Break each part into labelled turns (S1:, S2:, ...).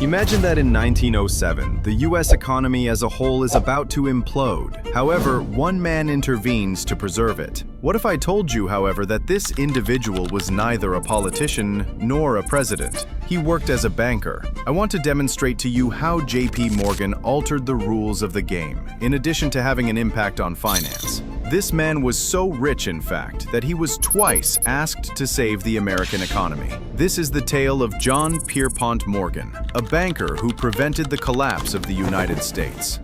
S1: Imagine that in 1907, the US economy as a whole is about to implode. However, one man intervenes to preserve it. What if I told you, however, that this individual was neither a politician nor a president? He worked as a banker. I want to demonstrate to you how JP Morgan altered the rules of the game, in addition to having an impact on finance. This man was so rich, in fact, that he was twice asked to save the American economy. This is the tale of John Pierpont Morgan, a banker who prevented the collapse of the United States.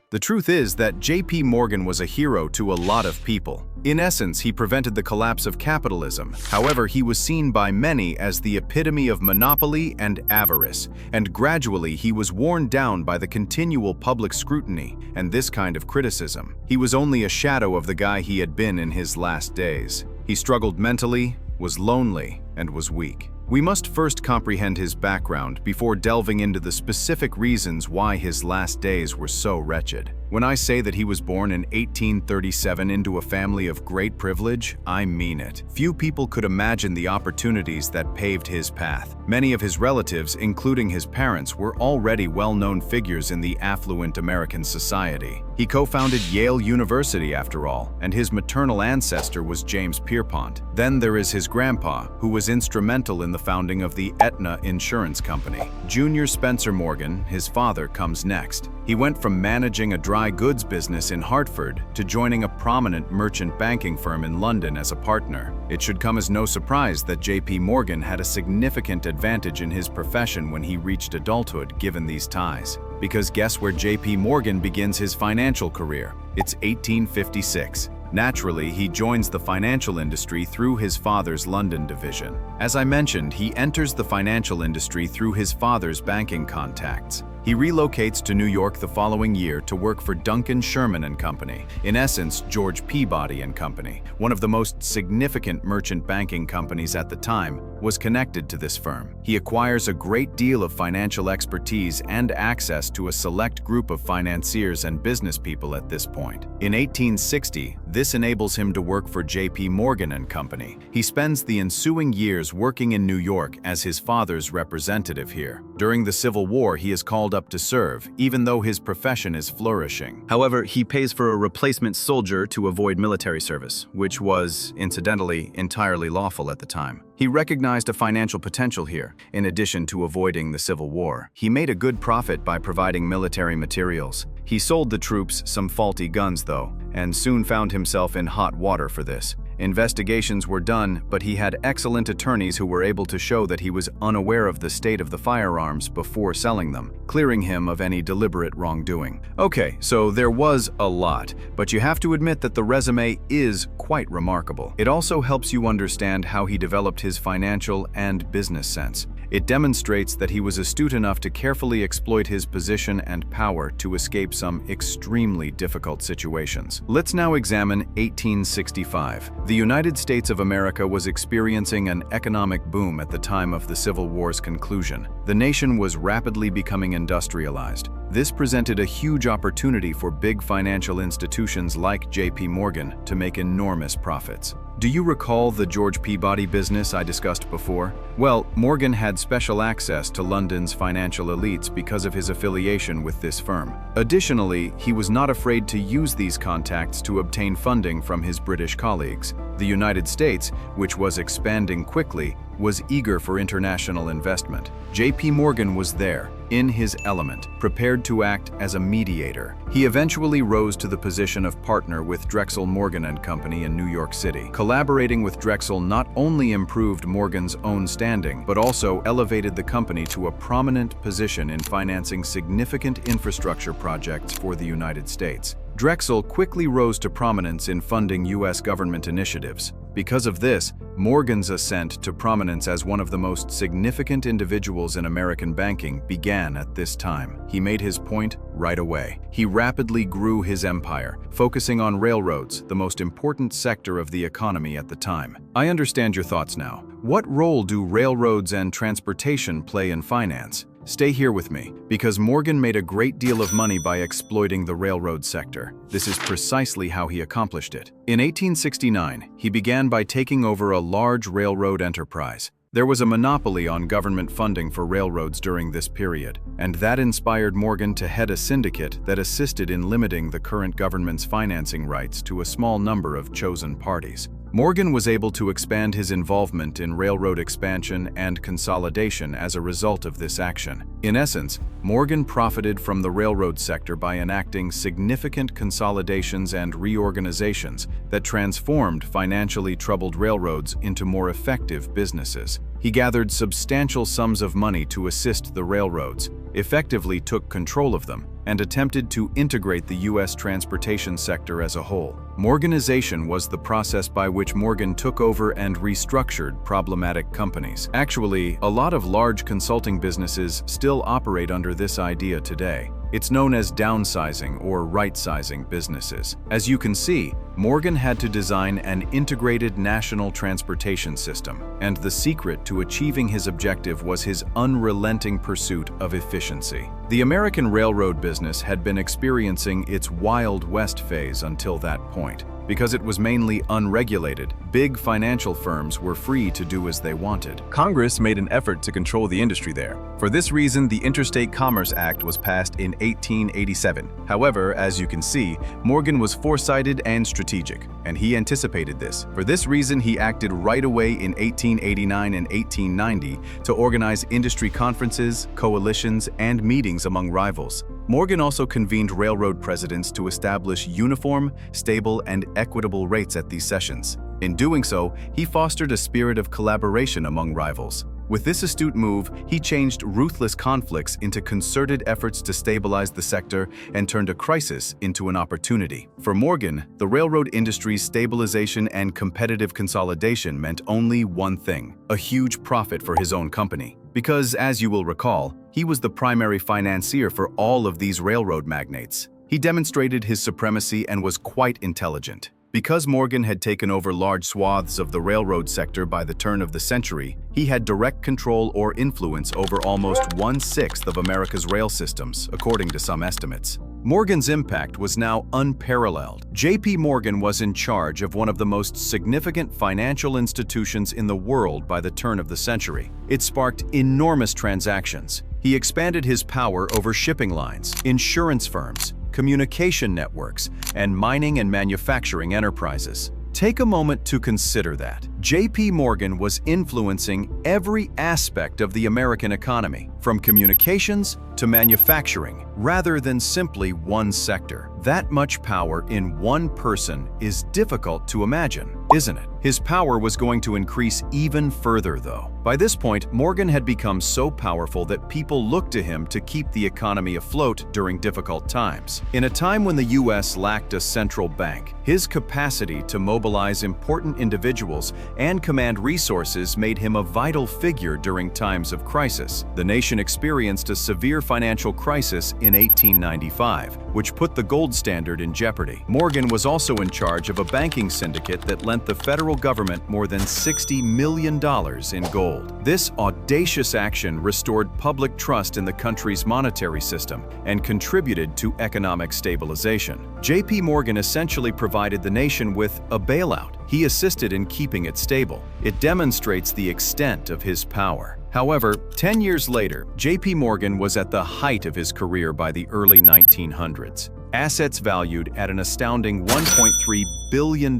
S1: The truth is that JP Morgan was a hero to a lot of people. In essence, he prevented the collapse of capitalism. However, he was seen by many as the epitome of monopoly and avarice, and gradually he was worn down by the continual public scrutiny and this kind of criticism. He was only a shadow of the guy he had been in his last days. He struggled mentally, was lonely, and was weak. We must first comprehend his background before delving into the specific reasons why his last days were so wretched. When I say that he was born in 1837 into a family of great privilege, I mean it. Few people could imagine the opportunities that paved his path. Many of his relatives, including his parents, were already well-known figures in the affluent American society. He co-founded Yale University, after all, and his maternal ancestor was James Pierpont. Then there is his grandpa, who was instrumental in the founding of the Aetna Insurance Company. Junior Spencer Morgan, his father, comes next. He went from managing a dry goods business in Hartford to joining a prominent merchant banking firm in London as a partner. It should come as no surprise that JP Morgan had a significant advantage in his profession when he reached adulthood, given these ties. Because guess where JP Morgan begins his financial career? It's 1856. Naturally, he joins the financial industry through his father's London division. As I mentioned, he enters the financial industry through his father's banking contacts. He relocates to New York the following year to work for Duncan Sherman and Company, in essence, George Peabody and Company, one of the most significant merchant banking companies at the time, was connected to this firm. He acquires a great deal of financial expertise and access to a select group of financiers and business people at this point. In 1860, this enables him to work for JP Morgan and Company. He spends the ensuing years working in New York as his father's representative here. During the Civil War, he is called up to serve, even though his profession is flourishing.
S2: However, he pays for a replacement soldier to avoid military service, which was, incidentally, entirely lawful at the time. He recognized a financial potential here, in addition to avoiding the Civil War. He made a good profit by providing military materials. He sold the troops some faulty guns, though, and soon found himself in hot water for this. Investigations were done, but he had excellent attorneys who were able to show that he was unaware of the state of the firearms before selling them, clearing him of any deliberate wrongdoing. Okay, so there was a lot, but you have to admit that the resume is quite remarkable. It also helps you understand how he developed his financial and business sense. It demonstrates that he was astute enough to carefully exploit his position and power to escape some extremely difficult situations. Let's now examine 1865. The United States of America was experiencing an economic boom at the time of the Civil War's conclusion. The nation was rapidly becoming industrialized. This presented a huge opportunity for big financial institutions like JP Morgan to make enormous profits. Do you recall the George Peabody business I discussed before? Well, Morgan had special access to London's financial elites because of his affiliation with this firm. Additionally, he was not afraid to use these contacts to obtain funding from his British colleagues. The United States, which was expanding quickly, was eager for international investment. JP Morgan was there, in his element, prepared to act as a mediator. He eventually rose to the position of partner with Drexel Morgan & Company in New York City. Collaborating with Drexel not only improved Morgan's own standing, but also elevated the company to a prominent position in financing significant infrastructure projects for the United States. Drexel quickly rose to prominence in funding U.S. government initiatives. Because of this, Morgan's ascent to prominence as one of the most significant individuals in American banking began at this time. He made his point right away. He rapidly grew his empire, focusing on railroads, the most important sector of the economy at the time. I understand your thoughts now. What role do railroads and transportation play in finance? Stay here with me, because Morgan made a great deal of money by exploiting the railroad sector. This is precisely how he accomplished it. In 1869, he began by taking over a large railroad enterprise. There was a monopoly on government funding for railroads during this period, and that inspired Morgan to head a syndicate that assisted in limiting the current government's financing rights to a small number of chosen parties. Morgan was able to expand his involvement in railroad expansion and consolidation as a result of this action. In essence, Morgan profited from the railroad sector by enacting significant consolidations and reorganizations that transformed financially troubled railroads into more effective businesses. He gathered substantial sums of money to assist the railroads, effectively took control of them, and attempted to integrate the U.S. transportation sector as a whole. Morganization was the process by which Morgan took over and restructured problematic companies. Actually, a lot of large consulting businesses still operate under this idea today. It's known as downsizing or right-sizing businesses. As you can see, Morgan had to design an integrated national transportation system, and the secret to achieving his objective was his unrelenting pursuit of efficiency. The American railroad business had been experiencing its Wild West phase until that point. Because it was mainly unregulated, big financial firms were free to do as they wanted.
S3: Congress made an effort to control the industry there. For this reason, the Interstate Commerce Act was passed in 1887. However, as you can see, Morgan was foresighted and strategic, and he anticipated this. For this reason, he acted right away in 1889 and 1890 to organize industry conferences, coalitions, and meetings among rivals. Morgan also convened railroad presidents to establish uniform, stable, and equitable rates at these sessions. In doing so, he fostered a spirit of collaboration among rivals. With this astute move, he changed ruthless conflicts into concerted efforts to stabilize the sector and turned a crisis into an opportunity. For Morgan, the railroad industry's stabilization and competitive consolidation meant only one thing: a huge profit for his own company. Because, as you will recall, he was the primary financier for all of these railroad magnates. He demonstrated his supremacy and was quite intelligent. Because Morgan had taken over large swaths of the railroad sector by the turn of the century, he had direct control or influence over almost 1/6 of America's rail systems, according to some estimates. Morgan's impact was now unparalleled. J.P. Morgan was in charge of one of the most significant financial institutions in the world by the turn of the century. It sparked enormous transactions. He expanded his power over shipping lines, insurance firms, communication networks, and mining and manufacturing enterprises. Take a moment to consider that. J.P. Morgan was influencing every aspect of the American economy, from communications to manufacturing, rather than simply one sector. That much power in one person is difficult to imagine, isn't it? His power was going to increase even further, though. By this point, Morgan had become so powerful that people looked to him to keep the economy afloat during difficult times. In a time when the U.S. lacked a central bank, his capacity to mobilize important individuals and command resources made him a vital figure during times of crisis. The nation experienced a severe financial crisis in 1895, which put the gold standard in jeopardy. Morgan was also in charge of a banking syndicate that lent the federal government more than $60 million in gold. This audacious action restored public trust in the country's monetary system and contributed to economic stabilization. J.P. Morgan essentially provided the nation with a bailout. He assisted in keeping it stable. It demonstrates the extent of his power. However, 10 years later, J.P. Morgan was at the height of his career by the early 1900s. Assets valued at an astounding $1.3 billion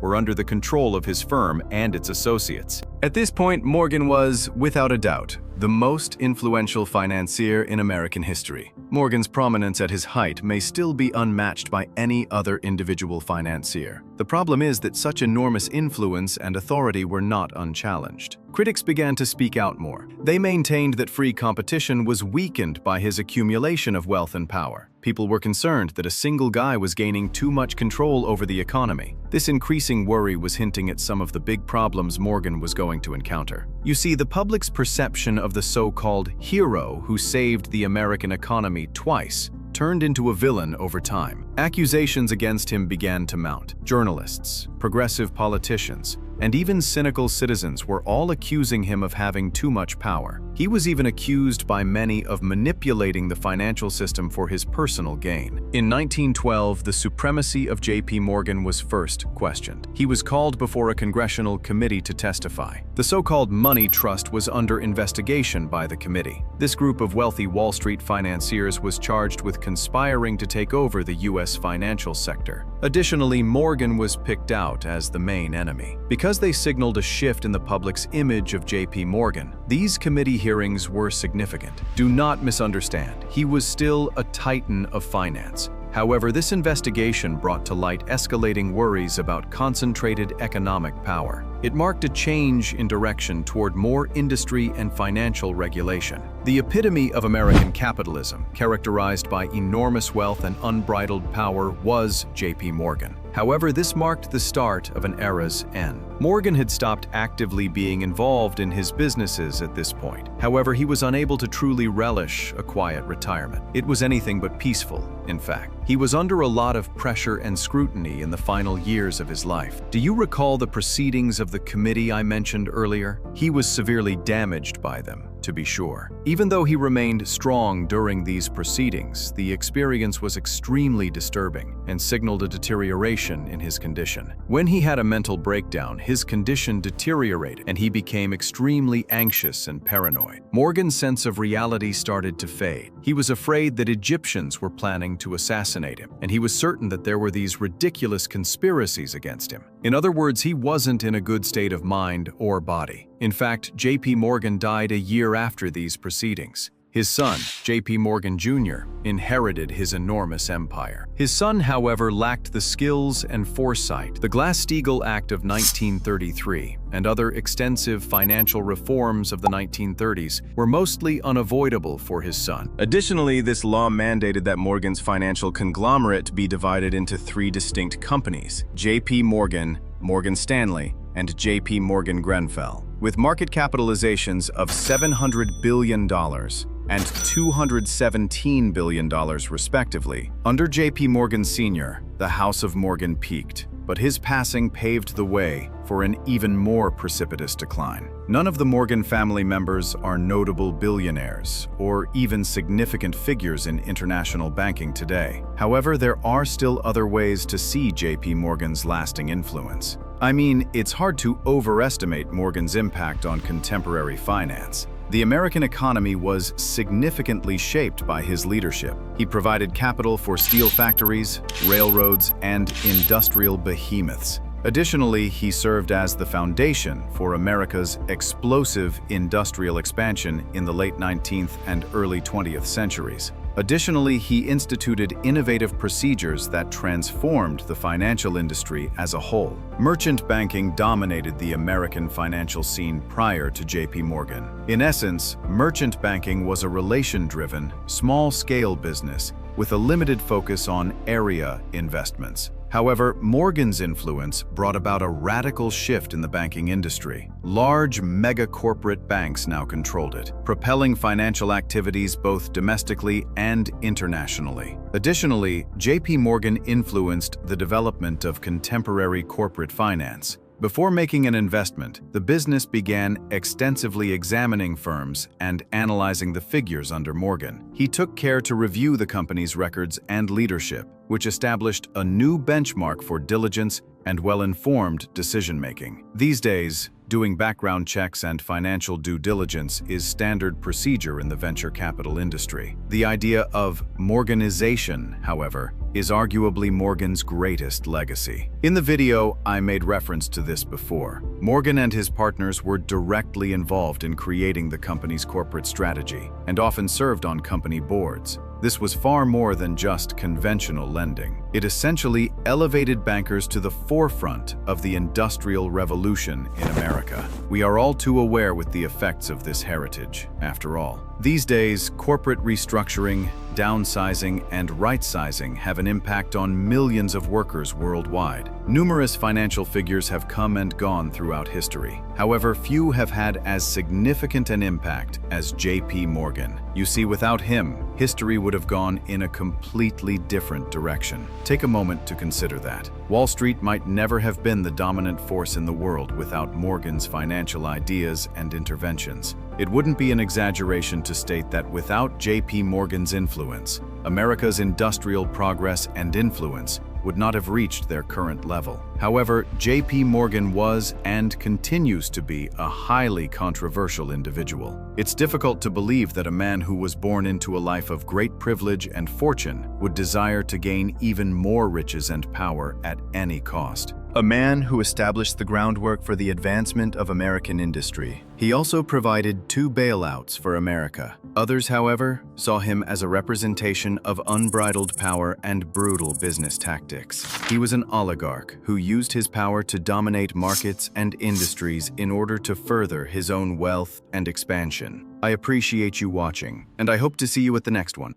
S3: were under the control of his firm and its associates. At this point, Morgan was, without a doubt, the most influential financier in American history. Morgan's prominence at his height may still be unmatched by any other individual financier. The problem is that such enormous influence and authority were not unchallenged. Critics began to speak out more. They maintained that free competition was weakened by his accumulation of wealth and power. People were concerned that a single guy was gaining too much control over the economy. This increasing worry was hinting at some of the big problems Morgan was going to encounter. You see, the public's perception of the so-called hero who saved the American economy twice turned into a villain over time.
S1: Accusations against him began to mount. Journalists, progressive politicians, and even cynical citizens were all accusing him of having too much power. He was even accused by many of manipulating the financial system for his personal gain. In 1912, the supremacy of J.P. Morgan was first questioned. He was called before a congressional committee to testify. The so-called money trust was under investigation by the committee. This group of wealthy Wall Street financiers was charged with conspiring to take over the U.S. financial sector. Additionally, Morgan was picked out as the main enemy. Because they signaled a shift in the public's image of J.P. Morgan, these committee hearings were significant. Do not misunderstand, he was still a titan of finance. However, this investigation brought to light escalating worries about concentrated economic power. It marked a change in direction toward more industry and financial regulation. The epitome of American capitalism, characterized by enormous wealth and unbridled power, was J.P. Morgan. However, this marked the start of an era's end. Morgan had stopped actively being involved in his businesses at this point. However, he was unable to truly relish a quiet retirement. It was anything but peaceful, in fact. He was under a lot of pressure and scrutiny in the final years of his life. Do you recall the proceedings of the committee I mentioned earlier? He was severely damaged by them, to be sure. Even though he remained strong during these proceedings, the experience was extremely disturbing and signaled a deterioration in his condition. When he had a mental breakdown, his condition deteriorated and he became extremely anxious and paranoid. Morgan's sense of reality started to fade. He was afraid that Egyptians were planning to assassinate him, and he was certain that there were these ridiculous conspiracies against him. In other words, he wasn't in a good state of mind or body. In fact, J.P. Morgan died a year after these proceedings. His son, J.P. Morgan Jr., inherited his enormous empire. His son, however, lacked the skills and foresight. The Glass-Steagall Act of 1933 and other extensive financial reforms of the 1930s were mostly unavoidable for his son.
S3: Additionally, this law mandated that Morgan's financial conglomerate be divided into three distinct companies: J.P. Morgan, Morgan Stanley, and J.P. Morgan Grenfell, with market capitalizations of $700 billion and $217 billion respectively. Under J.P. Morgan Sr., the House of Morgan peaked, but his passing paved the way for an even more precipitous decline. None of the Morgan family members are notable billionaires or even significant figures in international banking today. However, there are still other ways to see J.P. Morgan's lasting influence. I mean, it's hard to overestimate Morgan's impact on contemporary finance. The American economy was significantly shaped by his leadership. He provided capital for steel factories, railroads, and industrial behemoths. Additionally, he served as the foundation for America's explosive industrial expansion in the late 19th and early 20th centuries. Additionally, he instituted innovative procedures that transformed the financial industry as a whole. Merchant banking dominated the American financial scene prior to J.P. Morgan. In essence, merchant banking was a relation-driven, small-scale business with a limited focus on area investments. However, Morgan's influence brought about a radical shift in the banking industry. Large mega-corporate banks now controlled it, propelling financial activities both domestically and internationally. Additionally, J.P. Morgan influenced the development of contemporary corporate finance. Before making an investment, the business began extensively examining firms and analyzing the figures under Morgan. He took care to review the company's records and leadership, which established a new benchmark for diligence and well-informed decision-making. These days, doing background checks and financial due diligence is standard procedure in the venture capital industry. The idea of Morganization, however, is arguably Morgan's greatest legacy. In the video, I made reference to this before. Morgan and his partners were directly involved in creating the company's corporate strategy and often served on company boards. This was far more than just conventional lending. It essentially elevated bankers to the forefront of the Industrial Revolution in America. We are all too aware with the effects of this heritage, after all. These days, corporate restructuring, downsizing, and right-sizing have an impact on millions of workers worldwide. Numerous financial figures have come and gone throughout history. However, few have had as significant an impact as J.P. Morgan. You see, without him,
S1: history would have gone in a completely different direction. Take a moment to consider that. Wall Street might never have been the dominant force in the world without Morgan's financial ideas and interventions. It wouldn't be an exaggeration to state that without J.P. Morgan's influence, America's industrial progress and influence would not have reached their current level. However, J.P. Morgan was and continues to be a highly controversial individual. It's difficult to believe that a man who was born into a life of great privilege and fortune would desire to gain even more riches and power at any cost.
S3: A man who established the groundwork for the advancement of American industry.
S1: He also provided 2 bailouts for America. Others, however, saw him as a representation of unbridled power and brutal business tactics. He was an oligarch who used his power to dominate markets and industries in order to further his own wealth and expansion. I appreciate you watching, and I hope to see you at the next one.